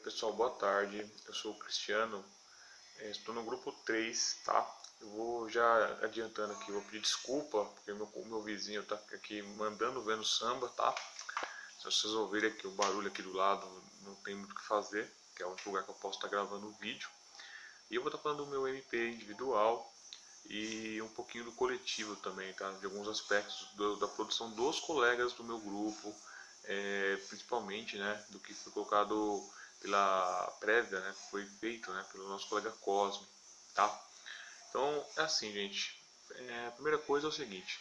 Pessoal, boa tarde. Eu sou o Cristiano, estou no grupo 3, tá? Eu vou já adiantando aqui, vou pedir desculpa, porque meu vizinho tá aqui mandando ver no samba, tá? Se vocês ouvirem aqui o barulho aqui do lado, não tem muito o que fazer, que é o único lugar que eu posso estar gravando o vídeo. E eu vou estar falando do meu MP individual e um pouquinho do coletivo também, tá? De alguns aspectos da produção dos colegas do meu grupo, principalmente, né, do que foi colocado pela prévia, né, que foi feito, né, pelo nosso colega Cosme, tá? Então, é assim, gente. A primeira coisa é o seguinte: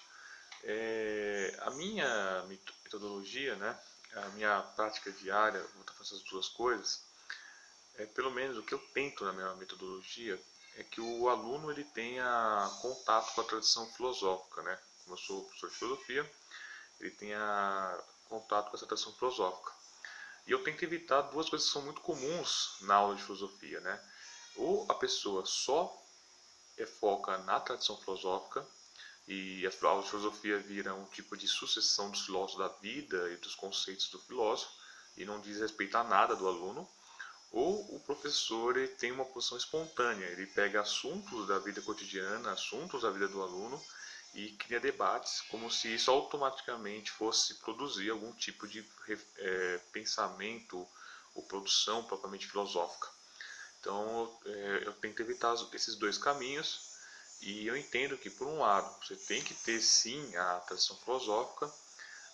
a minha metodologia, né, a minha prática diária, vou estar fazendo essas duas coisas. Pelo menos o que eu tento na minha metodologia é que o aluno ele tenha contato com a tradição filosófica, né? Como eu sou professor de filosofia, ele tenha contato com essa tradição filosófica. E eu tento evitar duas coisas que são muito comuns na aula de filosofia, né? Ou a pessoa só foca na tradição filosófica e a aula de filosofia vira um tipo de sucessão dos filósofos da vida e dos conceitos do filósofo e não diz respeito a nada do aluno. Ou o professor ele tem uma posição espontânea, ele pega assuntos da vida cotidiana, assuntos da vida do aluno e cria debates, como se isso automaticamente fosse produzir algum tipo de pensamento ou produção propriamente filosófica. Então eu tento evitar esses dois caminhos e eu entendo que, por um lado, você tem que ter sim a tradição filosófica,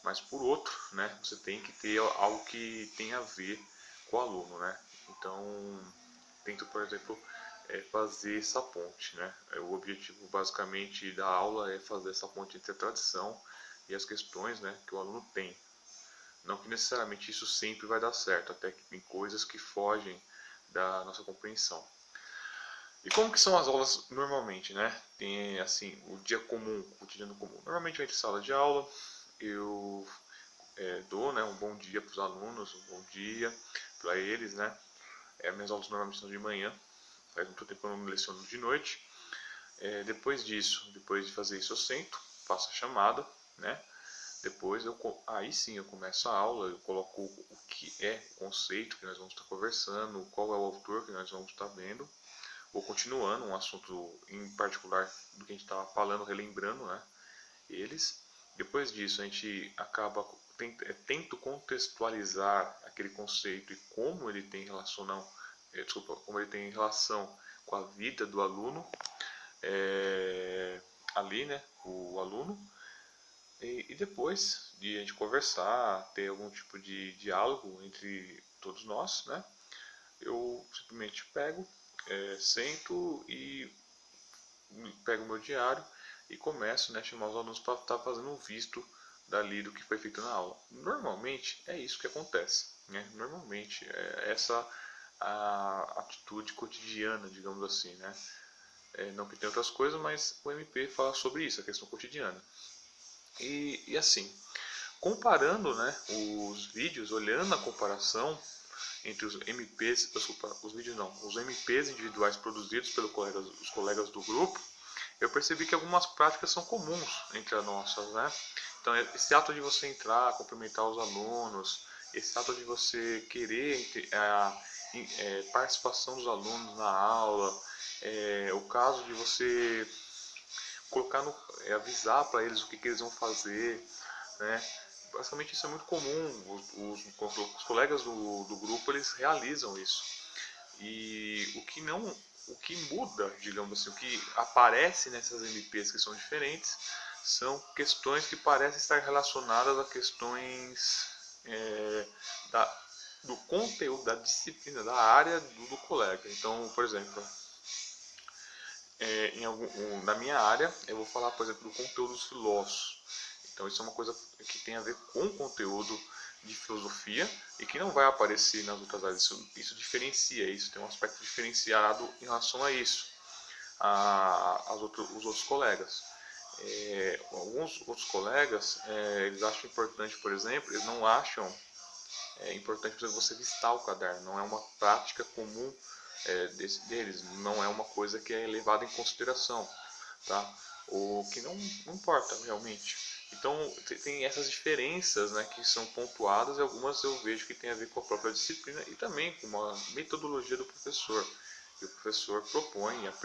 mas por outro, né, você tem que ter algo que tenha a ver com o aluno, né? Então, tento, por exemplo, fazer essa ponte, né? O objetivo, basicamente, da aula é fazer essa ponte entre a tradição e as questões, né, que o aluno tem. Não que necessariamente isso sempre vai dar certo, até que tem coisas que fogem da nossa compreensão. E como que são as aulas normalmente, né? Tem, assim, o dia comum, o cotidiano comum. Normalmente eu entro em sala de aula, eu dou, né, um bom dia para os alunos, um bom dia para eles, né? Minhas aulas normalmente são de manhã, faz muito tempo que eu não leciono de noite. Depois disso, depois de fazer isso, eu sento, faço a chamada, né? Depois aí sim eu começo a aula, eu coloco o que é o conceito que nós vamos estar conversando, qual é o autor que nós vamos estar vendo, ou continuando um assunto em particular do que a gente estava falando, relembrando, né, eles. Depois disso a gente acaba tento contextualizar aquele conceito e como ele tem como ele tem relação com a vida do aluno, ali, né, o aluno. E depois de a gente conversar, ter algum tipo de diálogo entre todos nós, né, eu simplesmente pego, sento e pego o meu diário e começo, né, a chamar os alunos para estar fazendo um visto dali do que foi feito na aula. Normalmente é isso que acontece, né? Normalmente é essa a atitude cotidiana, digamos assim, né? Não que tenha outras coisas, mas o MP fala sobre isso, a questão cotidiana. E assim, comparando, né, os vídeos, olhando a comparação entre os MPs, desculpa, os vídeos não, os MPs individuais produzidos pelos colegas do grupo, eu percebi que algumas práticas são comuns entre as nossas, né? Então, esse ato de você entrar, cumprimentar os alunos, esse ato de você querer a participação dos alunos na aula, o caso de você colocar avisar para eles o que eles vão fazer, né? Basicamente isso é muito comum, os colegas do grupo eles realizam isso. E o que muda, digamos assim, o que aparece nessas MPs que são diferentes, são questões que parecem estar relacionadas a questões da, do conteúdo, da disciplina, da área do colega. Então, por exemplo, na minha área, eu vou falar, por exemplo, do conteúdo dos filósofos. Então, isso é uma coisa que tem a ver com o conteúdo de filosofia e que não vai aparecer nas outras áreas. Isso diferencia, isso tem um aspecto diferenciado em relação a isso, os outros colegas. Alguns outros colegas, eles acham importante, por exemplo, eles não acham importante você listar o caderno, não é uma prática comum deles, não é uma coisa que é levada em consideração, tá? O que não importa realmente. Então tem essas diferenças, né, que são pontuadas, e algumas eu vejo que tem a ver com a própria disciplina e também com uma metodologia do professor. Que o professor propõe e apresenta